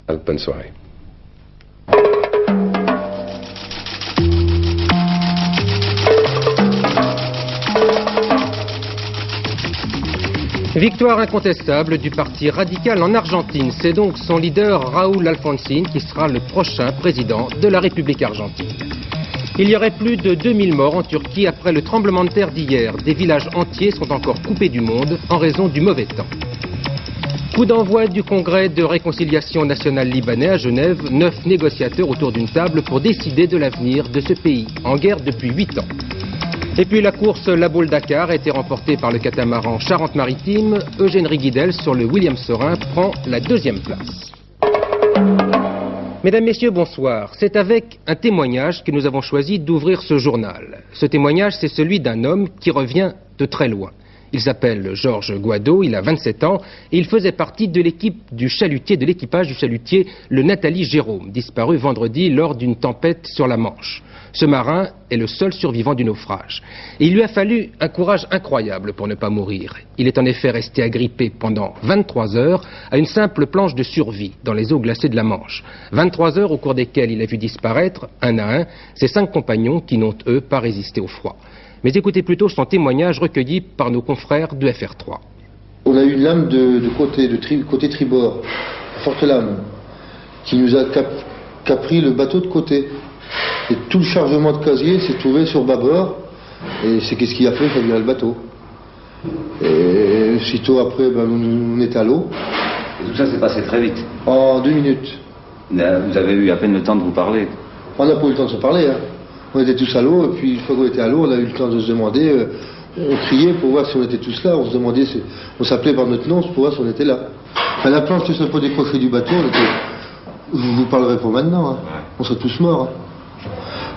Bonne soirée. Victoire incontestable du parti radical en Argentine. C'est donc son leader Raúl Alfonsín qui sera le prochain président de la République argentine. Il y aurait plus de 2000 morts en Turquie après le tremblement de terre d'hier. Des villages entiers sont encore coupés du monde en raison du mauvais temps. Coup d'envoi du congrès de réconciliation nationale libanais à Genève, 9 négociateurs autour d'une table pour décider de l'avenir de ce pays, en guerre depuis 8 ans. Et puis la course La Baule-Dakar a été remportée par le catamaran Charente-Maritime. Eugène Riguidel sur le William Sorin prend la 2e place. Mesdames, Messieurs, bonsoir. C'est avec un témoignage que nous avons choisi d'ouvrir ce journal. Ce témoignage, c'est celui d'un homme qui revient de très loin. Il s'appelle Georges Guado, il a 27 ans et il faisait partie de l'équipe du chalutier, de l'équipage du chalutier le Nathalie Jérôme, disparu vendredi lors d'une tempête sur la Manche. Ce marin est le seul survivant du naufrage. Et il lui a fallu un courage incroyable pour ne pas mourir. Il est en effet resté agrippé pendant 23 heures à une simple planche de survie dans les eaux glacées de la Manche. 23 heures au cours desquelles il a vu disparaître, un à un, ses 5 compagnons qui n'ont, eux, pas résisté au froid. Mais écoutez plutôt son témoignage recueilli par nos confrères de FR3. On a eu une lame de côté tribord, une forte lame, qui nous a pris le bateau de côté. Et tout le chargement de casier s'est trouvé sur bâbord, et c'est qu'est-ce qu'il a fait, il a viré le bateau. Et aussitôt après, on était à l'eau. Et tout ça s'est passé très vite. En 2 minutes. Vous avez eu à peine le temps de vous parler. On n'a pas eu le temps de se parler, hein. On était tous à l'eau, et puis une fois qu'on était à l'eau, on a eu le temps de se demander, on criait pour voir si on était tous là, on se demandait, on s'appelait par notre nom pour voir si on était là. Enfin, la planche ne serait pas décrochée du bateau, je vous parlerai pas maintenant, hein. On serait tous morts. Hein.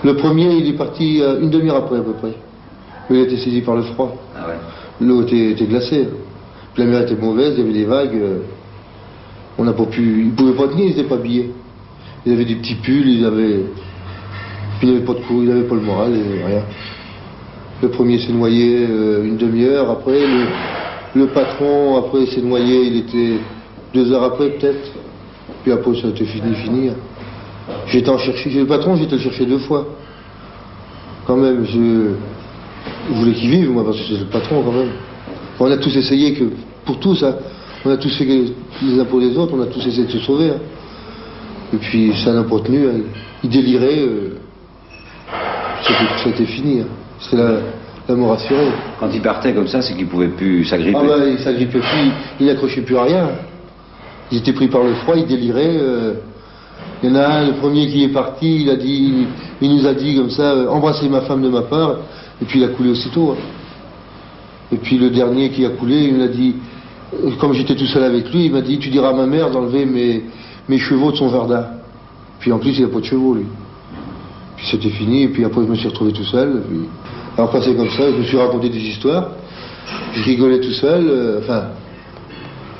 Le premier, il est parti une demi-heure après à peu près. Il a été saisi par le froid. Ah ouais. L'eau était glacée. Puis la mer était mauvaise, il y avait des vagues. On n'a pas pu. Ils ne pouvaient pas tenir, ils n'étaient pas habillés. Ils avaient des petits pulls, ils n'avaient pas de coups, ils n'avaient pas le moral, et rien. Le premier s'est noyé une demi-heure après. Le patron, après, s'est noyé, il était 2 heures après peut-être. Puis après, ça a été fini. J'étais en chercher, le patron, j'étais le chercher 2 fois. Quand même, je voulais qu'il vive, moi, parce que c'est le patron, quand même. On a tous essayé que, pour tous, hein, on a tous fait les uns pour les autres, on a tous essayé de se sauver. Hein. Et puis, ça n'a pas tenu, hein. Il délirait, c'était fini. Hein. C'était la mort assurée. Quand il partait comme ça, c'est qu'il ne pouvait plus s'agripper. Ah ben, il s'agrippait plus, il n'accrochait plus à rien. Il était pris par le froid, il délirait. Il y en a un, le premier qui est parti, il nous a dit comme ça, embrassez ma femme de ma part, et puis il a coulé aussitôt. Hein. Et puis le dernier qui a coulé, il m'a dit, comme j'étais tout seul avec lui, il m'a dit, tu diras à ma mère d'enlever mes chevaux de son jardin. Puis en plus, il n'a pas de chevaux, lui. Puis c'était fini, et puis après je me suis retrouvé tout seul. Puis... Alors après c'est comme ça, je me suis raconté des histoires, je rigolais tout seul,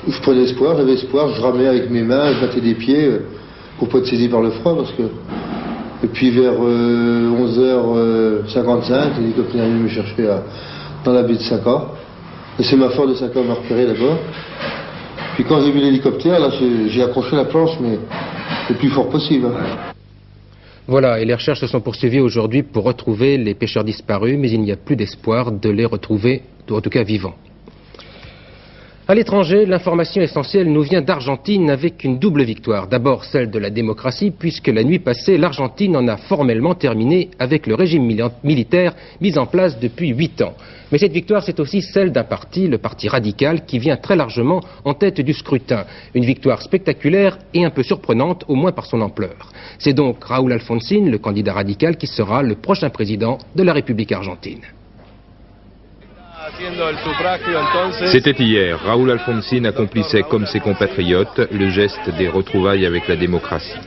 je prenais espoir, j'avais espoir, je ramais avec mes mains, je battais des pieds pour pas être saisi par le froid, parce que... Et puis vers 11h55, l'hélicoptère est venu me chercher dans la baie de Saka. Le sémaphore de Saka m'a repéré d'abord. Puis quand j'ai vu l'hélicoptère, là j'ai accroché la planche, mais le plus fort possible. Hein. Voilà, et les recherches se sont poursuivies aujourd'hui pour retrouver les pêcheurs disparus, mais il n'y a plus d'espoir de les retrouver, en tout cas vivants. À l'étranger, l'information essentielle nous vient d'Argentine avec une double victoire. D'abord celle de la démocratie, puisque la nuit passée, l'Argentine en a formellement terminé avec le régime militaire mis en place depuis 8 ans. Mais cette victoire, c'est aussi celle d'un parti, le Parti radical, qui vient très largement en tête du scrutin. Une victoire spectaculaire et un peu surprenante, au moins par son ampleur. C'est donc Raúl Alfonsín, le candidat radical, qui sera le prochain président de la République argentine. C'était hier, Raúl Alfonsín accomplissait comme ses compatriotes le geste des retrouvailles avec la démocratie.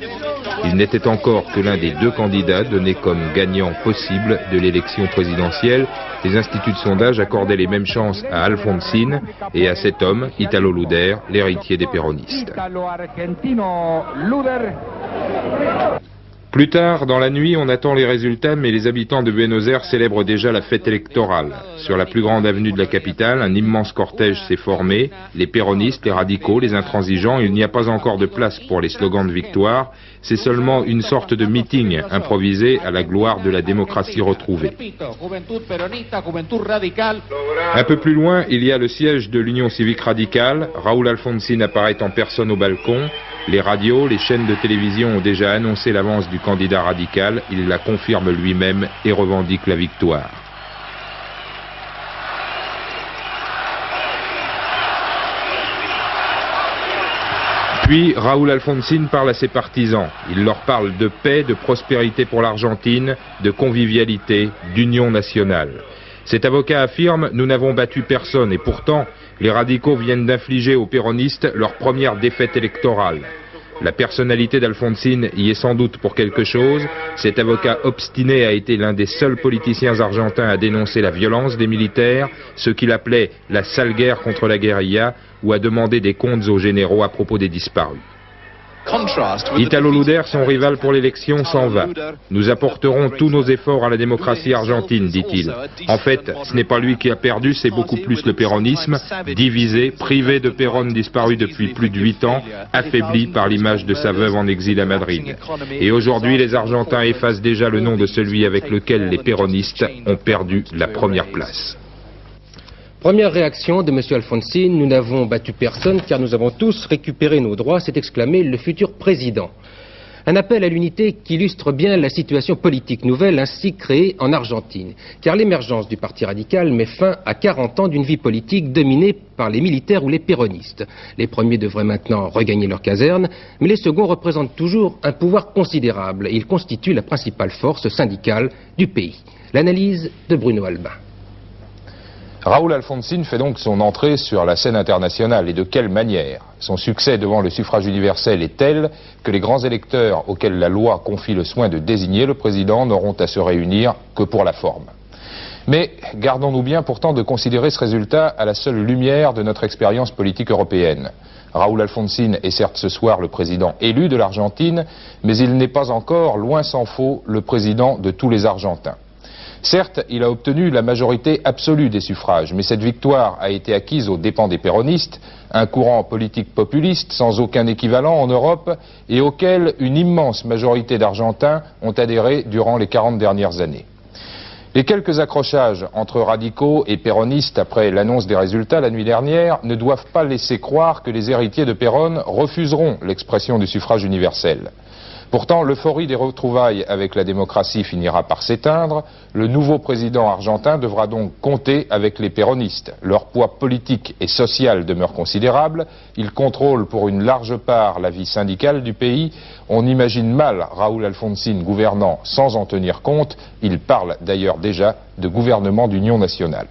Il n'était encore que l'un des 2 candidats donnés comme gagnant possible de l'élection présidentielle. Les instituts de sondage accordaient les mêmes chances à Alfonsín et à cet homme, Italo Luder, l'héritier des péronistes. Plus tard, dans la nuit, on attend les résultats, mais les habitants de Buenos Aires célèbrent déjà la fête électorale. Sur la plus grande avenue de la capitale, un immense cortège s'est formé. Les péronistes, les radicaux, les intransigeants, il n'y a pas encore de place pour les slogans de victoire. C'est seulement une sorte de meeting improvisé à la gloire de la démocratie retrouvée. Un peu plus loin, il y a le siège de l'Union civique radicale. Raúl Alfonsín apparaît en personne au balcon. Les radios, les chaînes de télévision ont déjà annoncé l'avance du candidat radical. Il la confirme lui-même et revendique la victoire. Puis, Raúl Alfonsín parle à ses partisans. Il leur parle de paix, de prospérité pour l'Argentine, de convivialité, d'union nationale. Cet avocat affirme « Nous n'avons battu personne et pourtant, les radicaux viennent d'infliger aux péronistes leur première défaite électorale. » La personnalité d'Alfonsín y est sans doute pour quelque chose. Cet avocat obstiné a été l'un des seuls politiciens argentins à dénoncer la violence des militaires, ce qu'il appelait la sale guerre contre la guérilla, ou à demander des comptes aux généraux à propos des disparus. Italo Luder, son rival pour l'élection, s'en va. Nous apporterons tous nos efforts à la démocratie argentine, dit-il. En fait, ce n'est pas lui qui a perdu, c'est beaucoup plus le péronisme, divisé, privé de Perón disparu depuis plus de 8 ans, affaibli par l'image de sa veuve en exil à Madrid. Et aujourd'hui, les Argentins effacent déjà le nom de celui avec lequel les péronistes ont perdu la première place. Première réaction de M. Alfonsín, nous n'avons battu personne car nous avons tous récupéré nos droits, s'est exclamé le futur président. Un appel à l'unité qui illustre bien la situation politique nouvelle ainsi créée en Argentine. Car l'émergence du parti radical met fin à 40 ans d'une vie politique dominée par les militaires ou les péronistes. Les premiers devraient maintenant regagner leur caserne, mais les seconds représentent toujours un pouvoir considérable et ils constituent la principale force syndicale du pays. L'analyse de Bruno Albin. Raúl Alfonsín fait donc son entrée sur la scène internationale. Et de quelle manière? Son succès devant le suffrage universel est tel que les grands électeurs auxquels la loi confie le soin de désigner le président n'auront à se réunir que pour la forme. Mais gardons-nous bien pourtant de considérer ce résultat à la seule lumière de notre expérience politique européenne. Raúl Alfonsín est certes ce soir le président élu de l'Argentine, mais il n'est pas encore, loin s'en faut, le président de tous les Argentins. Certes, il a obtenu la majorité absolue des suffrages, mais cette victoire a été acquise aux dépens des péronistes, un courant politique populiste sans aucun équivalent en Europe et auquel une immense majorité d'Argentins ont adhéré durant les 40 dernières années. Les quelques accrochages entre radicaux et péronistes après l'annonce des résultats la nuit dernière ne doivent pas laisser croire que les héritiers de Perón refuseront l'expression du suffrage universel. Pourtant, l'euphorie des retrouvailles avec la démocratie finira par s'éteindre. Le nouveau président argentin devra donc compter avec les péronistes. Leur poids politique et social demeure considérable. Ils contrôlent pour une large part la vie syndicale du pays. On imagine mal Raúl Alfonsín gouvernant sans en tenir compte. Il parle d'ailleurs déjà de gouvernement d'union nationale.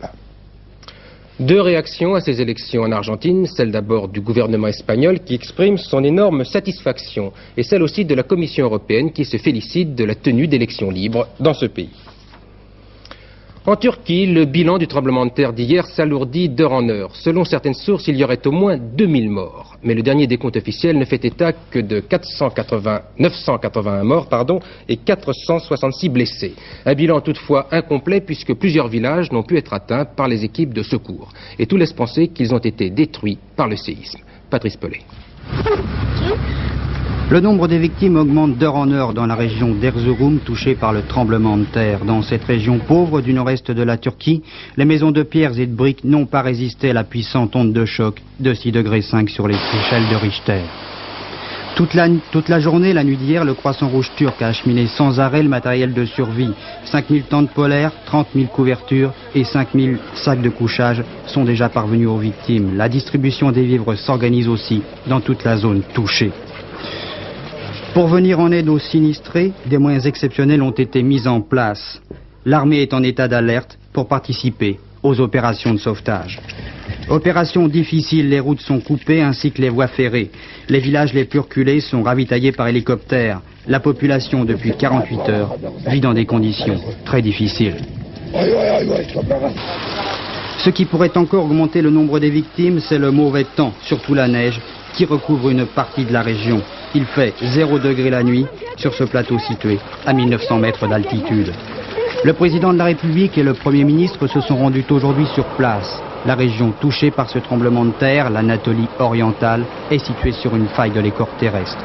Deux réactions à ces élections en Argentine, celle d'abord du gouvernement espagnol qui exprime son énorme satisfaction et celle aussi de la Commission européenne qui se félicite de la tenue d'élections libres dans ce pays. En Turquie, le bilan du tremblement de terre d'hier s'alourdit d'heure en heure. Selon certaines sources, il y aurait au moins 2000 morts. Mais le dernier décompte officiel ne fait état que de 981 morts et 466 blessés. Un bilan toutefois incomplet puisque plusieurs villages n'ont pu être atteints par les équipes de secours. Et tout laisse penser qu'ils ont été détruits par le séisme. Patrice Pellet. Le nombre des victimes augmente d'heure en heure dans la région d'Erzurum touchée par le tremblement de terre. Dans cette région pauvre du nord-est de la Turquie, les maisons de pierres et de briques n'ont pas résisté à la puissante onde de choc de 6,5 degrés sur les échelles de Richter. Toute la journée, la nuit d'hier, le Croissant Rouge turc a acheminé sans arrêt le matériel de survie. 5000 tentes polaires, 30 000 couvertures et 5000 sacs de couchage sont déjà parvenus aux victimes. La distribution des vivres s'organise aussi dans toute la zone touchée. Pour venir en aide aux sinistrés, des moyens exceptionnels ont été mis en place. L'armée est en état d'alerte pour participer aux opérations de sauvetage. Opération difficile, les routes sont coupées ainsi que les voies ferrées. Les villages les plus reculés sont ravitaillés par hélicoptère. La population, depuis 48 heures, vit dans des conditions très difficiles. Ce qui pourrait encore augmenter le nombre des victimes, c'est le mauvais temps, surtout la neige, qui recouvre une partie de la région. Il fait 0 degré la nuit sur ce plateau situé à 1900 mètres d'altitude. Le président de la République et le Premier ministre se sont rendus aujourd'hui sur place. La région touchée par ce tremblement de terre, l'Anatolie orientale, est située sur une faille de l'écorce terrestre.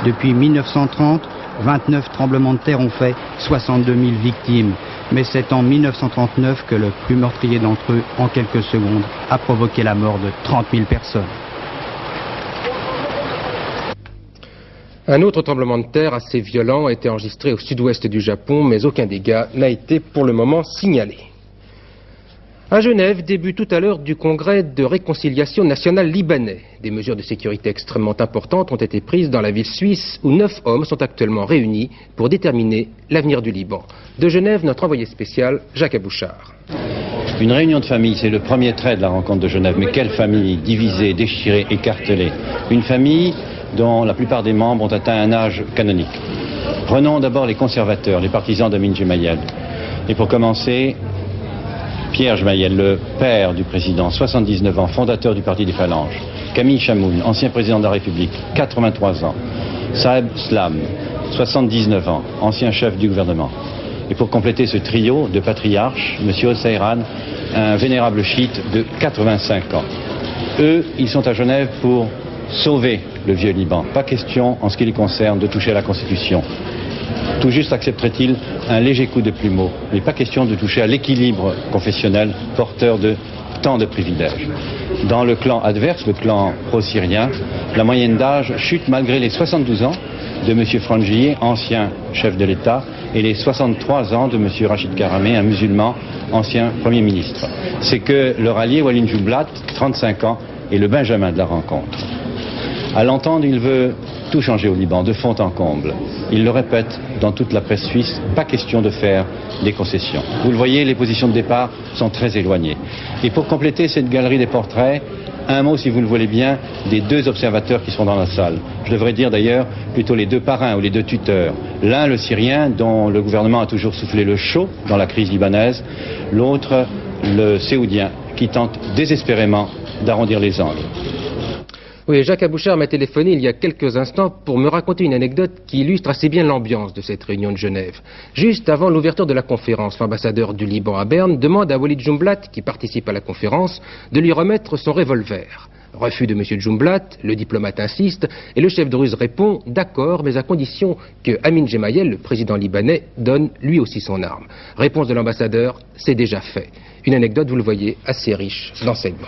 Depuis 1930, 29 tremblements de terre ont fait 62 000 victimes. Mais c'est en 1939 que le plus meurtrier d'entre eux, en quelques secondes, a provoqué la mort de 30 000 personnes. Un autre tremblement de terre assez violent a été enregistré au sud-ouest du Japon, mais aucun dégât n'a été pour le moment signalé. À Genève débute tout à l'heure du congrès de réconciliation nationale libanais. Des mesures de sécurité extrêmement importantes ont été prises dans la ville suisse où 9 hommes sont actuellement réunis pour déterminer l'avenir du Liban. De Genève, notre envoyé spécial, Jacques Abouchard. Une réunion de famille, c'est le premier trait de la rencontre de Genève. Mais quelle famille divisée, déchirée, écartelée. Une famille dont la plupart des membres ont atteint un âge canonique. Prenons d'abord les conservateurs, les partisans d'Amin Gemayel. Et pour commencer, Pierre Gemayel, le père du président, 79 ans, fondateur du Parti des Phalanges. Camille Chamoun, ancien président de la République, 83 ans. Saeb Slam, 79 ans, ancien chef du gouvernement. Et pour compléter ce trio de patriarches, M. Osseiran, un vénérable chiite de 85 ans. Eux, ils sont à Genève pour sauver le vieux Liban. Pas question, en ce qui les concerne, de toucher à la Constitution. Tout juste accepterait-il un léger coup de plumeau, mais pas question de toucher à l'équilibre confessionnel porteur de tant de privilèges. Dans le clan adverse, le clan pro-syrien, la moyenne d'âge chute malgré les 72 ans de M. Frangieh, ancien chef de l'État, et les 63 ans de M. Rachid Karameh, un musulman, ancien Premier ministre. C'est que leur allié Walid Jumblat, 35 ans, est le benjamin de la rencontre. À l'entendre, il veut tout changer au Liban, de fond en comble. Il le répète dans toute la presse suisse, pas question de faire des concessions. Vous le voyez, les positions de départ sont très éloignées. Et pour compléter cette galerie des portraits, un mot, si vous le voulez bien, des 2 observateurs qui sont dans la salle. Je devrais dire d'ailleurs plutôt les 2 parrains ou les 2 tuteurs. L'un, le Syrien, dont le gouvernement a toujours soufflé le chaud dans la crise libanaise. L'autre, le Séoudien, qui tente désespérément d'arrondir les angles. Oui, Jacques Abouchard m'a téléphoné il y a quelques instants pour me raconter une anecdote qui illustre assez bien l'ambiance de cette réunion de Genève. Juste avant l'ouverture de la conférence, l'ambassadeur du Liban à Berne demande à Walid Jumblat, qui participe à la conférence, de lui remettre son revolver. Refus de M. Jumblat, le diplomate insiste et le chef de Druze répond « d'accord, mais à condition que Amin Gemayel, le président libanais, donne lui aussi son arme ». Réponse de l'ambassadeur « c'est déjà fait ». Une anecdote, vous le voyez, assez riche d'enseignements.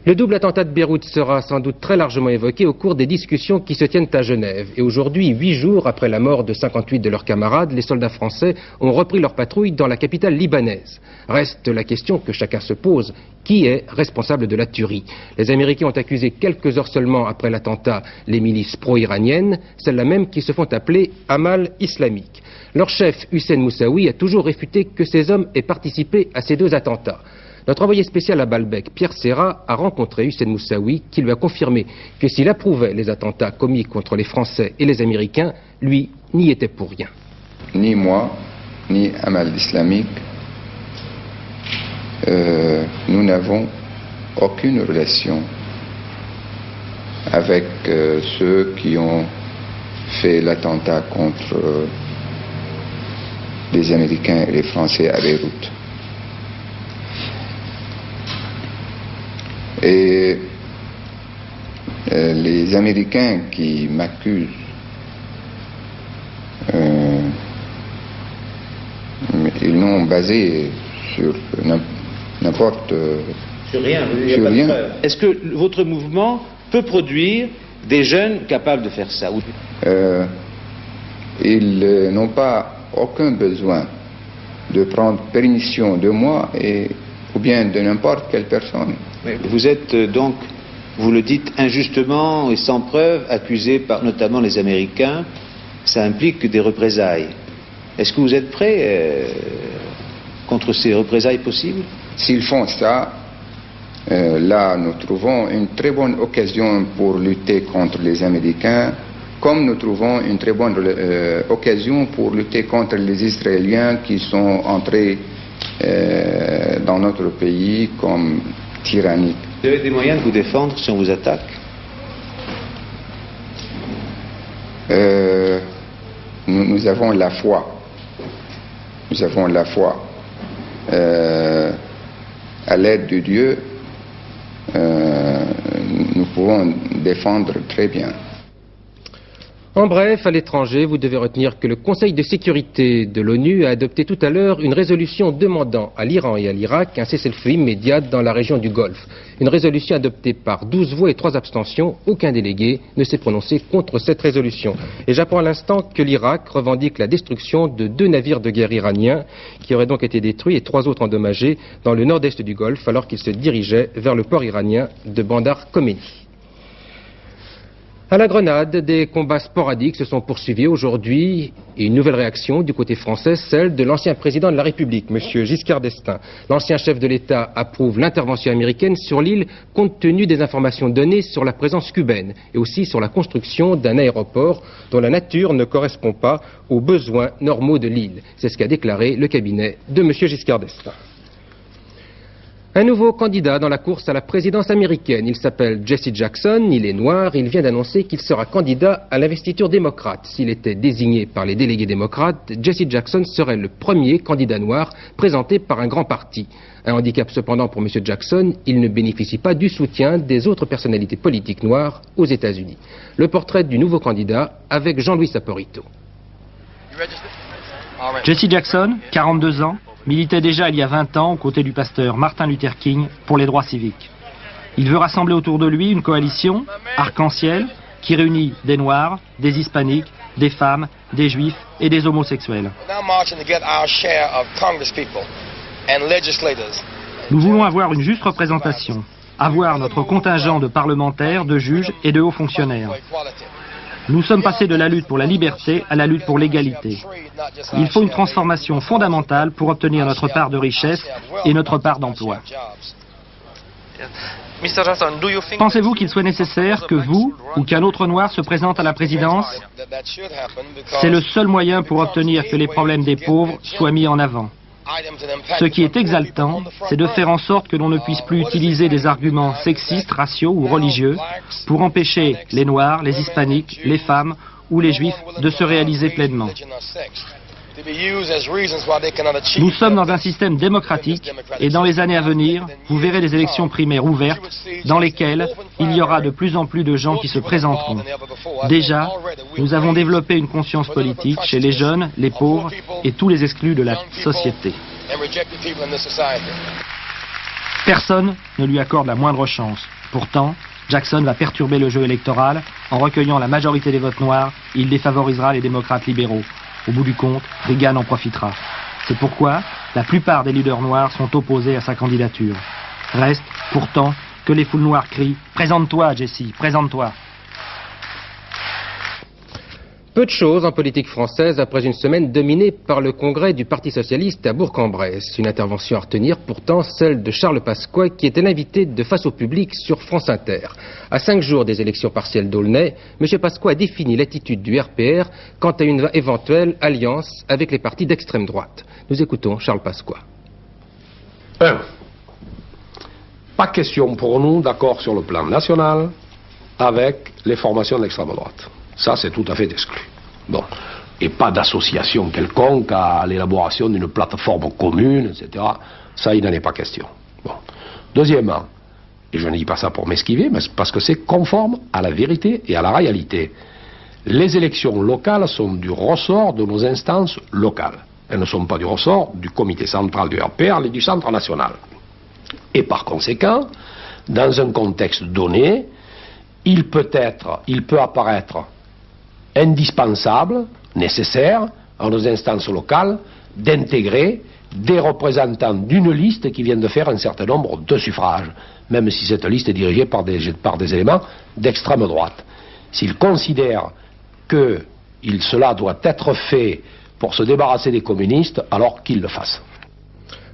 Le double attentat de Beyrouth sera sans doute très largement évoqué au cours des discussions qui se tiennent à Genève. Et aujourd'hui, 8 jours après la mort de 58 de leurs camarades, les soldats français ont repris leur patrouille dans la capitale libanaise. Reste la question que chacun se pose, qui est responsable de la tuerie? Les Américains ont accusé quelques heures seulement après l'attentat les milices pro-iraniennes, celles-là même qui se font appeler Amal islamique. Leur chef, Hussein Moussaoui, a toujours réfuté que ces hommes aient participé à ces 2 attentats. Notre envoyé spécial à Baalbek, Pierre Serra, a rencontré Hussein Moussaoui qui lui a confirmé que s'il approuvait les attentats commis contre les Français et les Américains, lui n'y était pour rien. Ni moi, ni Amal islamique, nous n'avons aucune relation avec ceux qui ont fait l'attentat contre les Américains et les Français à Beyrouth. Et les Américains qui m'accusent, ils n'ont basé sur n'importe... Sur rien. Sur rien. Est-ce que votre mouvement peut produire des jeunes capables de faire ça? Ils n'ont pas aucun besoin de prendre permission de moi ou bien de n'importe quelle personne. Vous êtes donc, vous le dites injustement et sans preuve, accusé par notamment les Américains. Ça implique des représailles. Est-ce que vous êtes prêt contre ces représailles possibles? S'ils font ça, là nous trouvons une très bonne occasion pour lutter contre les Américains, comme nous trouvons une très bonne occasion pour lutter contre les Israéliens qui sont entrés dans notre pays comme tyranniques. Vous avez des moyens de vous défendre si on vous attaque? Nous avons la foi. Nous avons la foi. À l'aide de Dieu, nous pouvons défendre très bien. En bref, à l'étranger, vous devez retenir que le Conseil de sécurité de l'ONU a adopté tout à l'heure une résolution demandant à l'Iran et à l'Irak un cessez-le-feu immédiat dans la région du Golfe. Une résolution adoptée par 12 voix et 3 abstentions. Aucun délégué ne s'est prononcé contre cette résolution. Et j'apprends à l'instant que l'Irak revendique la destruction de 2 navires de guerre iraniens qui auraient donc été détruits et 3 autres endommagés dans le nord-est du Golfe alors qu'ils se dirigeaient vers le port iranien de Bandar Khomeini. À la Grenade, des combats sporadiques se sont poursuivis aujourd'hui et une nouvelle réaction du côté français, celle de l'ancien président de la République, M. Giscard d'Estaing. L'ancien chef de l'État approuve l'intervention américaine sur l'île compte tenu des informations données sur la présence cubaine et aussi sur la construction d'un aéroport dont la nature ne correspond pas aux besoins normaux de l'île. C'est ce qu'a déclaré le cabinet de M. Giscard d'Estaing. Un nouveau candidat dans la course à la présidence américaine. Il s'appelle Jesse Jackson, il est noir, il vient d'annoncer qu'il sera candidat à l'investiture démocrate. S'il était désigné par les délégués démocrates, Jesse Jackson serait le premier candidat noir présenté par un grand parti. Un handicap cependant pour M. Jackson, il ne bénéficie pas du soutien des autres personnalités politiques noires aux États-Unis. Le portrait du nouveau candidat avec Jean-Louis Saporito. Jesse Jackson, 42 ans, militait déjà il y a 20 ans aux côtés du pasteur Martin Luther King pour les droits civiques. Il veut rassembler autour de lui une coalition, arc-en-ciel, qui réunit des Noirs, des Hispaniques, des femmes, des Juifs et des homosexuels. Nous voulons avoir une juste représentation, avoir notre contingent de parlementaires, de juges et de hauts fonctionnaires. Nous sommes passés de la lutte pour la liberté à la lutte pour l'égalité. Il faut une transformation fondamentale pour obtenir notre part de richesse et notre part d'emploi. Pensez-vous qu'il soit nécessaire que vous ou qu'un autre noir se présente à la présidence? C'est le seul moyen pour obtenir que les problèmes des pauvres soient mis en avant. Ce qui est exaltant, c'est de faire en sorte que l'on ne puisse plus utiliser des arguments sexistes, raciaux ou religieux pour empêcher les Noirs, les Hispaniques, les femmes ou les Juifs de se réaliser pleinement. Nous sommes dans un système démocratique et dans les années à venir, vous verrez des élections primaires ouvertes dans lesquelles il y aura de plus en plus de gens qui se présenteront. Déjà, nous avons développé une conscience politique chez les jeunes, les pauvres et tous les exclus de la société. Personne ne lui accorde la moindre chance. Pourtant, Jackson va perturber le jeu électoral. En recueillant la majorité des votes noirs, il défavorisera les démocrates libéraux. Au bout du compte, Reagan en profitera. C'est pourquoi la plupart des leaders noirs sont opposés à sa candidature. Reste, pourtant, que les foules noires crient « Présente-toi, Jesse, présente-toi !» Peu de choses en politique française après une semaine dominée par le congrès du Parti socialiste à Bourg-en-Bresse. Une intervention à retenir, pourtant celle de Charles Pasqua, qui était l'invité de Face au public sur France Inter. À 5 jours des élections partielles d'Aulnay, M. Pasqua a défini l'attitude du RPR quant à une éventuelle alliance avec les partis d'extrême droite. Nous écoutons Charles Pasqua. Pas question pour nous d'accord sur le plan national avec les formations d'extrême droite. Ça, c'est tout à fait exclu. Bon. Et pas d'association quelconque à l'élaboration d'une plateforme commune, etc. Ça, il n'en est pas question. Bon. Deuxièmement, et je ne dis pas ça pour m'esquiver, mais parce que c'est conforme à la vérité et à la réalité. Les élections locales sont du ressort de nos instances locales. Elles ne sont pas du ressort du comité central du RPR et du centre national. Et par conséquent, dans un contexte donné, il peut apparaître indispensable, nécessaire, à nos instances locales, d'intégrer des représentants d'une liste qui viennent de faire un certain nombre de suffrages, même si cette liste est dirigée par des éléments d'extrême droite. S'ils considèrent que cela doit être fait pour se débarrasser des communistes, alors qu'ils le fassent.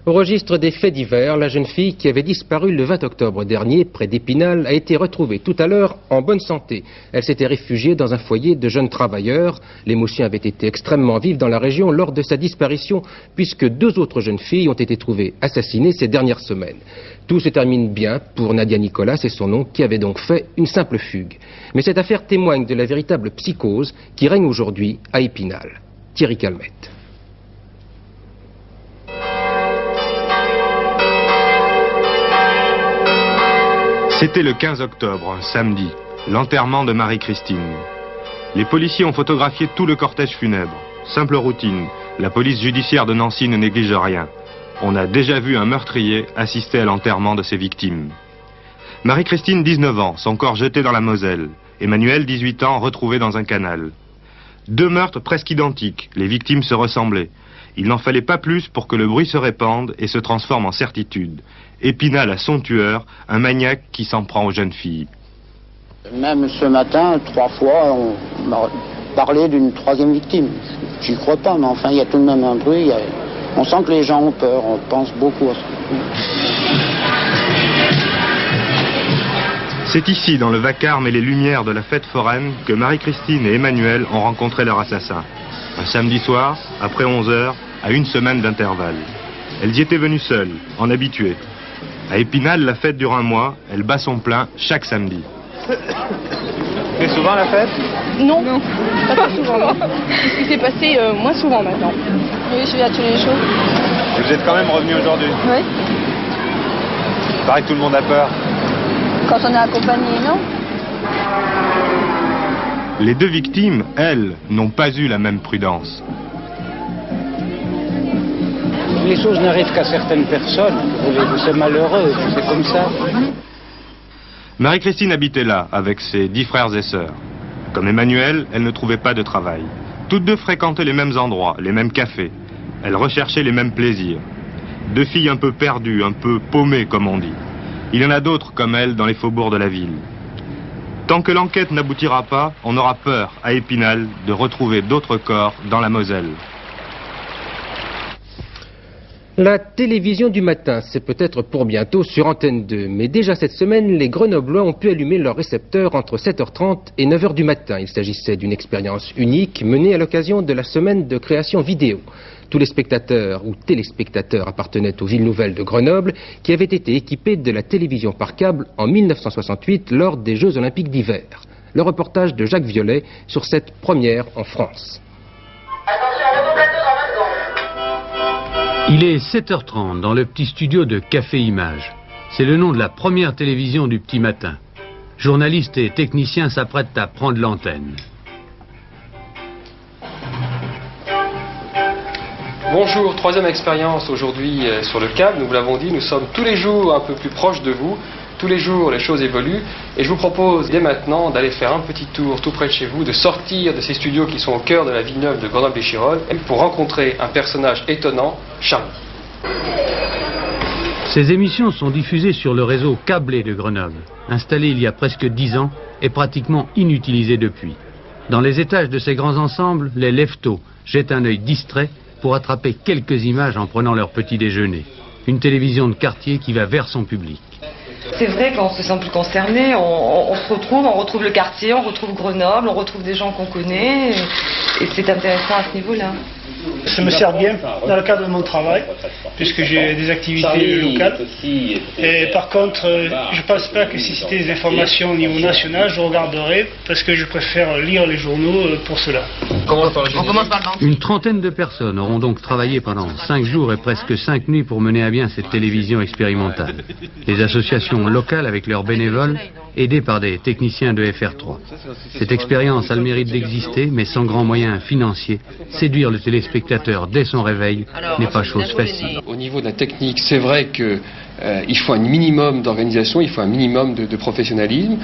Au registre des faits divers, la jeune fille qui avait disparu le 20 octobre dernier près d'Épinal a été retrouvée tout à l'heure en bonne santé. Elle s'était réfugiée dans un foyer de jeunes travailleurs. L'émotion avait été extrêmement vive dans la région lors de sa disparition, puisque 2 autres jeunes filles ont été trouvées assassinées ces dernières semaines. Tout se termine bien pour Nadia Nicolas et son oncle qui avait donc fait une simple fugue. Mais cette affaire témoigne de la véritable psychose qui règne aujourd'hui à Épinal. Thierry Calmette. C'était le 15 octobre, un samedi, l'enterrement de Marie-Christine. Les policiers ont photographié tout le cortège funèbre. Simple routine, la police judiciaire de Nancy ne néglige rien. On a déjà vu un meurtrier assister à l'enterrement de ses victimes. Marie-Christine, 19 ans, son corps jeté dans la Moselle. Emmanuel, 18 ans, retrouvé dans un canal. 2 meurtres presque identiques, les victimes se ressemblaient. Il n'en fallait pas plus pour que le bruit se répande et se transforme en certitude. Épinal a son tueur, un maniaque qui s'en prend aux jeunes filles. Même ce matin, 3 fois, on m'a parlé d'une 3e victime. J'y crois pas, mais enfin, il y a tout de même un bruit. On sent que les gens ont peur, on pense beaucoup à ça. C'est ici, dans le vacarme et les lumières de la fête foraine, que Marie-Christine et Emmanuel ont rencontré leur assassin. Un samedi soir, après 11 heures, à 1 semaine d'intervalle. Elles y étaient venues seules, en habituées. À Épinal, la fête dure un mois, elle bat son plein chaque samedi. C'est souvent la fête? Non, pas très souvent. Non. C'est ce qui s'est passé moins souvent maintenant. Oui, je vais à tous les jours. Et vous êtes quand même revenu aujourd'hui? Oui. Il paraît que tout le monde a peur. Quand on est accompagné, non? Les 2 victimes, elles, n'ont pas eu la même prudence. Les choses n'arrivent qu'à certaines personnes. C'est malheureux, c'est comme ça. Marie-Christine habitait là, avec ses 10 frères et sœurs. Comme Emmanuel, elle ne trouvait pas de travail. Toutes 2 fréquentaient les mêmes endroits, les mêmes cafés. Elles recherchaient les mêmes plaisirs. 2 filles un peu perdues, un peu paumées, comme on dit. Il y en a d'autres comme elles dans les faubourgs de la ville. Tant que l'enquête n'aboutira pas, on aura peur, à Épinal, de retrouver d'autres corps dans la Moselle. La télévision du matin, c'est peut-être pour bientôt sur Antenne 2, mais déjà cette semaine, les Grenoblois ont pu allumer leur récepteur entre 7h30 et 9h du matin. Il s'agissait d'une expérience unique menée à l'occasion de la semaine de création vidéo. Tous les spectateurs ou téléspectateurs appartenaient aux villes nouvelles de Grenoble qui avaient été équipées de la télévision par câble en 1968 lors des Jeux Olympiques d'hiver. Le reportage de Jacques Violet sur cette première en France. Il est 7h30 dans le petit studio de Café Image. C'est le nom de la première télévision du petit matin. Journalistes et techniciens s'apprêtent à prendre l'antenne. Bonjour, 3e expérience aujourd'hui sur le câble. Nous vous l'avons dit, nous sommes tous les jours un peu plus proches de vous. Tous les jours, les choses évoluent. Et je vous propose dès maintenant d'aller faire un petit tour tout près de chez vous, de sortir de ces studios qui sont au cœur de la ville neuve de Grenoble-les-Chirolles pour rencontrer un personnage étonnant, Charlie. Ces émissions sont diffusées sur le réseau câblé de Grenoble, installé il y a presque 10 ans et pratiquement inutilisé depuis. Dans les étages de ces grands ensembles, les leftos jettent un œil distrait pour attraper quelques images en prenant leur petit déjeuner. Une télévision de quartier qui va vers son public. C'est vrai qu'on se sent plus concerné, on se retrouve, on retrouve le quartier, on retrouve Grenoble, on retrouve des gens qu'on connaît, et c'est intéressant à ce niveau-là. Ça me sert bien dans le cadre de mon travail, puisque j'ai des activités locales. Et par contre, je ne pense pas que si c'était des informations au niveau national, je regarderais, parce que je préfère lire les journaux pour cela. On commence par le Une trentaine de personnes auront donc travaillé pendant 5 jours et presque 5 nuits pour mener à bien cette télévision expérimentale. Les associations locales avec leurs bénévoles, aidés par des techniciens de FR3. Cette expérience a le mérite d'exister, mais sans grands moyens financiers. Séduire le téléspectateur dès son réveil n'est pas chose facile. Au niveau de la technique, c'est vrai que il faut un minimum d'organisation, il faut un minimum de professionnalisme.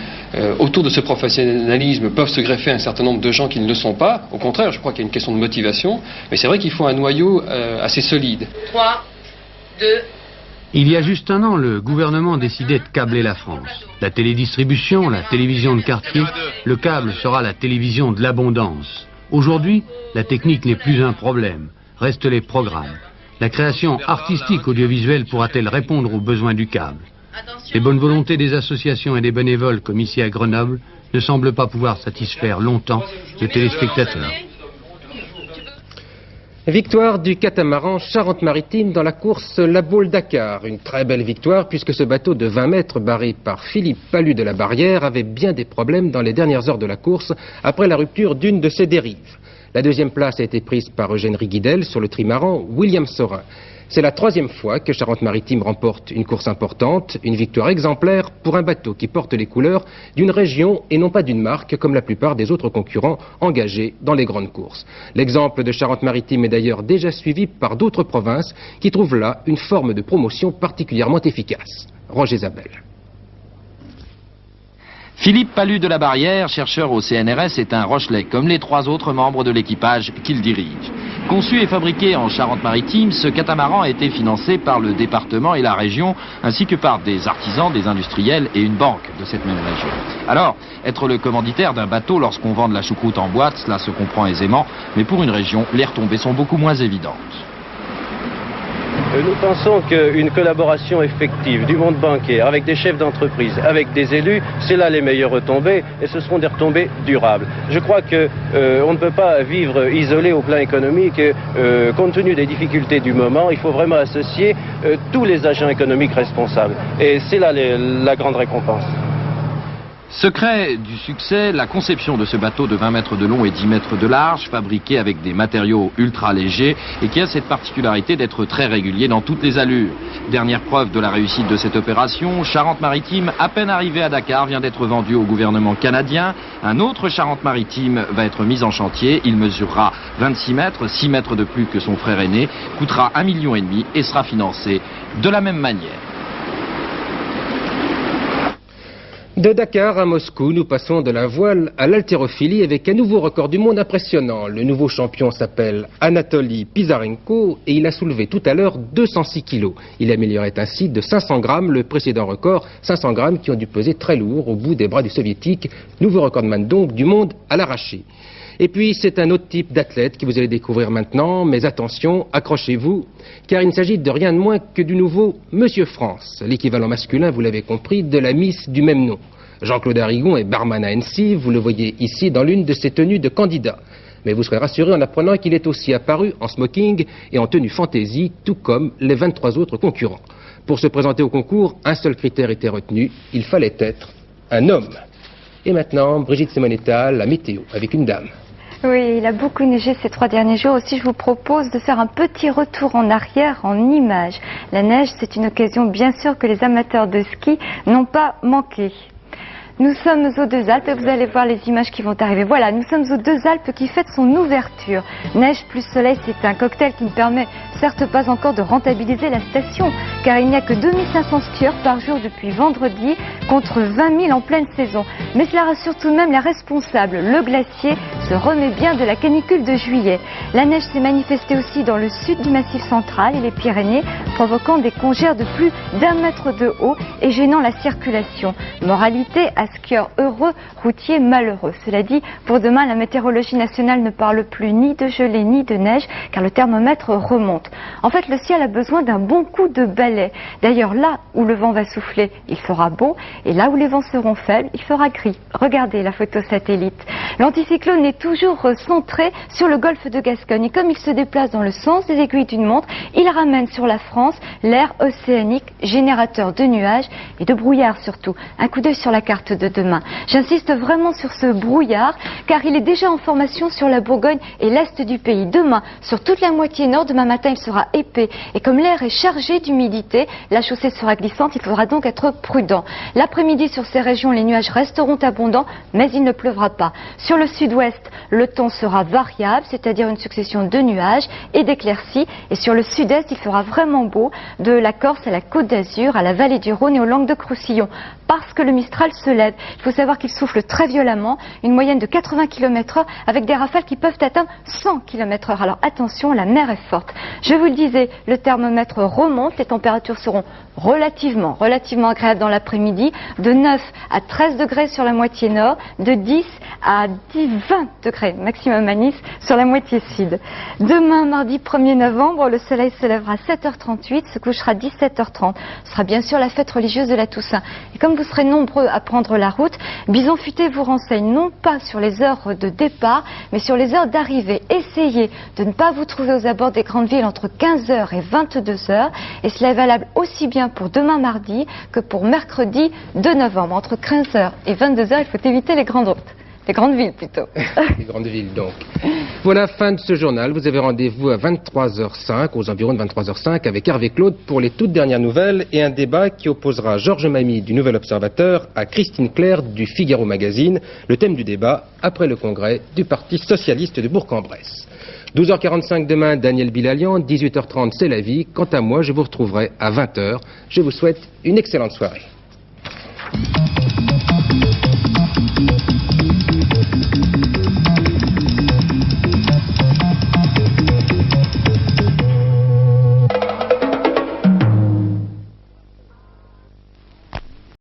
Autour de ce professionnalisme peuvent se greffer un certain nombre de gens qui ne le sont pas. Au contraire, je crois qu'il y a une question de motivation. Mais c'est vrai qu'il faut un noyau assez solide. 3, 2... Il y a juste un an, le gouvernement décidait de câbler la France. La télédistribution, la télévision de quartier, le câble sera la télévision de l'abondance. Aujourd'hui, la technique n'est plus un problème, restent les programmes. La création artistique audiovisuelle pourra-t-elle répondre aux besoins du câble? Les bonnes volontés des associations et des bénévoles, comme ici à Grenoble, ne semblent pas pouvoir satisfaire longtemps les téléspectateurs. Victoire du catamaran Charente-Maritime dans la course La Baule-Dakar. Une très belle victoire puisque ce bateau de 20 mètres barré par Philippe Palu de la Barrière avait bien des problèmes dans les dernières heures de la course après la rupture d'une de ses dérives. La deuxième place a été prise par Eugène Riguidel sur le trimaran William Sorin. C'est la troisième fois que Charente-Maritime remporte une course importante, une victoire exemplaire pour un bateau qui porte les couleurs d'une région et non pas d'une marque comme la plupart des autres concurrents engagés dans les grandes courses. L'exemple de Charente-Maritime est d'ailleurs déjà suivi par d'autres provinces qui trouvent là une forme de promotion particulièrement efficace. Roger Zabel. Philippe Palu de la Barrière, chercheur au CNRS, est un Rochelais, comme les 3 autres membres de l'équipage qu'il dirige. Conçu et fabriqué en Charente-Maritime, ce catamaran a été financé par le département et la région, ainsi que par des artisans, des industriels et une banque de cette même région. Alors, être le commanditaire d'un bateau lorsqu'on vend de la choucroute en boîte, cela se comprend aisément, mais pour une région, les retombées sont beaucoup moins évidentes. Nous pensons qu'une collaboration effective du monde bancaire avec des chefs d'entreprise, avec des élus, c'est là les meilleures retombées et ce seront des retombées durables. Je crois qu'on ne peut pas vivre isolé au plan économique. Compte tenu des difficultés du moment, il faut vraiment associer tous les agents économiques responsables. Et c'est là la grande récompense. Secret du succès, la conception de ce bateau de 20 mètres de long et 10 mètres de large, fabriqué avec des matériaux ultra légers et qui a cette particularité d'être très régulier dans toutes les allures. Dernière preuve de la réussite de cette opération, Charente-Maritime, à peine arrivé à Dakar, vient d'être vendu au gouvernement canadien. Un autre Charente-Maritime va être mis en chantier. Il mesurera 26 mètres, 6 mètres de plus que son frère aîné, coûtera 1,5 million et sera financé de la même manière. De Dakar à Moscou, nous passons de la voile à l'haltérophilie avec un nouveau record du monde impressionnant. Le nouveau champion s'appelle Anatoly Pizarenko et il a soulevé tout à l'heure 206 kilos. Il améliorait ainsi de 500 grammes le précédent record, 500 grammes qui ont dû peser très lourd au bout des bras du soviétique. Nouveau recordman donc du monde à l'arraché. Et puis c'est un autre type d'athlète que vous allez découvrir maintenant, mais attention, accrochez-vous, car il ne s'agit de rien de moins que du nouveau Monsieur France, l'équivalent masculin, vous l'avez compris, de la Miss du même nom. Jean-Claude Arrigon est barman à Annecy, vous le voyez ici dans l'une de ses tenues de candidat. Mais vous serez rassuré en apprenant qu'il est aussi apparu en smoking et en tenue fantaisie, tout comme les 23 autres concurrents. Pour se présenter au concours, un seul critère était retenu, il fallait être un homme. Et maintenant, Brigitte Simonetta, la météo, avec une dame. Oui, il a beaucoup neigé ces 3 derniers jours. Aussi, je vous propose de faire un petit retour en arrière en images. La neige, c'est une occasion bien sûr que les amateurs de ski n'ont pas manqué. Nous sommes aux Deux Alpes et vous allez voir les images qui vont arriver. Voilà, nous sommes aux Deux Alpes qui fête son ouverture. Neige plus soleil, c'est un cocktail qui ne permet certes pas encore de rentabiliser la station, car il n'y a que 2500 skieurs par jour depuis vendredi, contre 20 000 en pleine saison. Mais cela rassure tout de même les responsables. Le glacier se remet bien de la canicule de juillet. La neige s'est manifestée aussi dans le sud du Massif central et les Pyrénées, provoquant des congères de plus d'1 mètre de haut et gênant la circulation. Moralité, à skieurs heureux, routiers malheureux. Cela dit, pour demain, la météorologie nationale ne parle plus ni de gelée ni de neige, car le thermomètre remonte. En fait, le ciel a besoin d'un bon coup de balai. D'ailleurs, là où le vent va souffler, il fera beau, et là où les vents seront faibles, il fera gris. Regardez la photo satellite. L'anticyclone est toujours centré sur le golfe de Gascogne, et comme il se déplace dans le sens des aiguilles d'une montre, il ramène sur la France l'air océanique, générateur de nuages et de brouillard surtout. Un coup d'œil sur la carte de demain. J'insiste vraiment sur ce brouillard, car il est déjà en formation sur la Bourgogne et l'est du pays. Demain, sur toute la moitié nord, demain matin, il sera épais. Et comme l'air est chargé d'humidité, la chaussée sera glissante, il faudra donc être prudent. L'après-midi, sur ces régions, les nuages resteront abondants, mais il ne pleuvra pas. Sur le sud-ouest, le temps sera variable, c'est-à-dire une succession de nuages et d'éclaircies. Et sur le sud-est, il fera vraiment beau, de la Corse à la Côte d'Azur, à la vallée du Rhône et aux Langues-de-Roussillon, parce que le Mistral se lève. Il faut savoir qu'il souffle très violemment, une moyenne de 80 km/h, avec des rafales qui peuvent atteindre 100 km/h. Alors attention, la mer est forte. Je vous le disais, le thermomètre remonte, les températures seront relativement agréables dans l'après-midi, de 9 à 13 degrés sur la moitié nord, de 10 à 20 degrés maximum à Nice sur la moitié sud. Demain, mardi 1er novembre, le soleil se lèvera à 7h38, se couchera à 17h30. Ce sera bien sûr la fête religieuse de la Toussaint. Et comme vous serez nombreux à prendre la route, Bison Futé vous renseigne non pas sur les heures de départ, mais sur les heures d'arrivée. Essayez de ne pas vous trouver aux abords des grandes villes entre 15h et 22h. Et cela est valable aussi bien pour demain mardi que pour mercredi 2 novembre. Entre 15h et 22h, il faut éviter les grandes routes. Les grandes villes plutôt. Les grandes villes donc. Voilà, fin de ce journal. Vous avez rendez-vous à 23h05, aux environs de 23h05, avec Hervé Claude pour les toutes dernières nouvelles et un débat qui opposera Georges Mamy du Nouvel Observateur à Christine Claire du Figaro Magazine. Le thème du débat, après le congrès du Parti Socialiste de Bourg-en-Bresse. 12h45 demain, Daniel Bilalian. 18h30, c'est la vie. Quant à moi, je vous retrouverai à 20h. Je vous souhaite une excellente soirée.